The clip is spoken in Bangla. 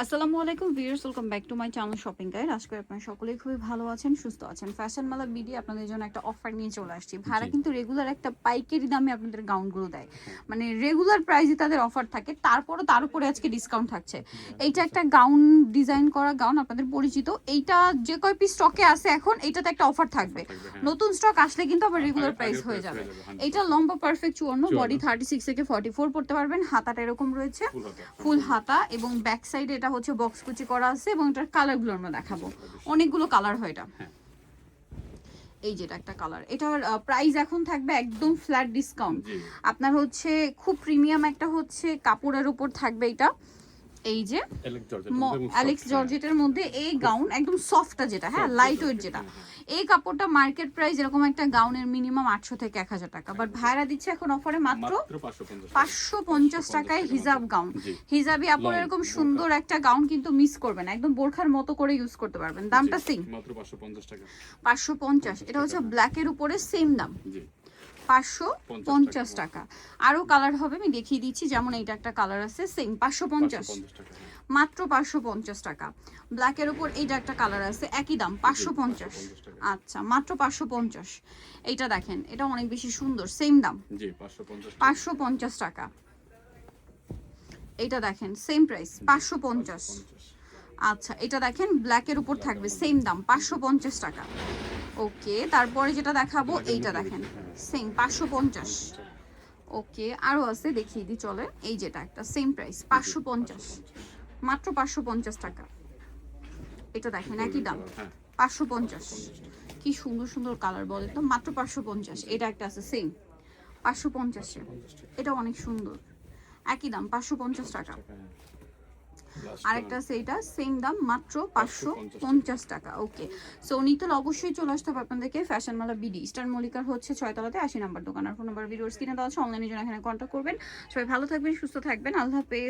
আসসালামু আলাইকুম viewers, welcome back to my channel shopping guide. আজকে আপনারা সকলেই খুবই ভালো আছেন, সুস্থ আছেন। ফ্যাশন মেলা বিডি আপনাদের জন্য একটা অফার নিয়ে চলে আসছি। ভাড়া কিন্তু রেগুলার একটা পাইকারি দামে আপনাদের গাউনগুলো দেয়, মানে রেগুলার প্রাইসে তাদের অফার থাকে, তারপরও তার উপরে আজকে ডিসকাউন্ট থাকছে। এইটা একটা গাউন, ডিজাইন করা গাউন, আপনাদের পরিচিত। এইটা যে কয় পিস স্টকে আছে এখন, এইটাতে একটা অফার থাকবে। নতুন স্টক আসলে কিন্তু আবার রেগুলার প্রাইস হয়ে যাবে। এইটা লম্বা পারফেক্ট 54, বডি 36 থেকে 44 পড়তে পারবেন। হাতাটা এরকম রয়েছে, ফুল হাতা, এবং ব্যাক সাইডে এটা হচ্ছে বক্স কুচি করা আছে, এবং এটার কালারগুলো আমরা দেখাবো। অনেকগুলো কালার হয় এটা। এই যেটা একটা কালার, এটার প্রাইস এখন থাকবে একদম ফ্ল্যাট ডিসকাউন্ট। আপনার হচ্ছে খুব প্রিমিয়াম একটা হচ্ছে কাপড়ের উপর থাকবে এটা। এই যে অ্যালেক্স জর্জেটের মধ্যে এই গাউন, একদম সফটটা যেটা, হ্যাঁ লাইট ওয়েট যেটা। এই কাপড়টা মার্কেট প্রাইস এরকম একটা গাউনের মিনিমাম 800 থেকে 1000 টাকা, বাট ভাইরা দিচ্ছে এখন অফারে মাত্র 550 টাকায় হিজাব গাউন। হিজাবি আপুর এরকম সুন্দর একটা গাউন কিন্তু মিস করবেন না, একদম বোরখার মতো করে ইউজ করতে পারবেন। দামটা সেম, মাত্র 550 টাকা। 550। এটা হচ্ছে ব্ল্যাকের উপরে সেম দাম, 550 টাকা। আরো কালার হবে, আমি দেখিয়ে দিচ্ছি। যেমন এইটা একটা কালার আছে সেম 550, মাত্র 550 টাকা। ব্ল্যাকের উপর এইটা একটা কালার আছে একই দাম 550। আচ্ছা, মাত্র 550। এইটা দেখেন, এটা অনেক বেশি সুন্দর, সেম দাম, জি 550 টাকা। এইটা দেখেন সেম প্রাইস 550। আচ্ছা, এটা দেখেন ব্ল্যাকের উপর থাকবে সেম দাম 550 টাকা। ওকে, তারপরে যেটা দেখাবো এইটা দেখেন সেম 550। ওকে, আরো আছে, দেখিয়ে দিই চলে। এই যেটা একটা সেম প্রাইস 550, মাত্র 550 টাকা। এটা দেখেন একই দাম 550। কি সুন্দর সুন্দর কালার বলে তো, মাত্র 550। এটা একটা আছে সেম 550, এটা অনেক সুন্দর, একই দাম 550 টাকা। আরেকটা আছে এটা সেম দাম, মাত্র 550 টাকা। ওকে, সো নিতে অবশ্যই চলে আসতে হবে আপনাদেরকে ফ্যাশন মেলা বিডি, ইস্টার্ন মল্লিকার হচ্ছে 6 তলাতে 80 নম্বর দোকান। আর ফোন নাম্বার ভিডিওর স্ক্রিনে দেওয়া আছে, অনলাইনে জন্য এখানে কন্ট্যাক্ট করবেন। সবাই ভালো থাকবেন, সুস্থ থাকবেন, আল্লাহ হাফেজ।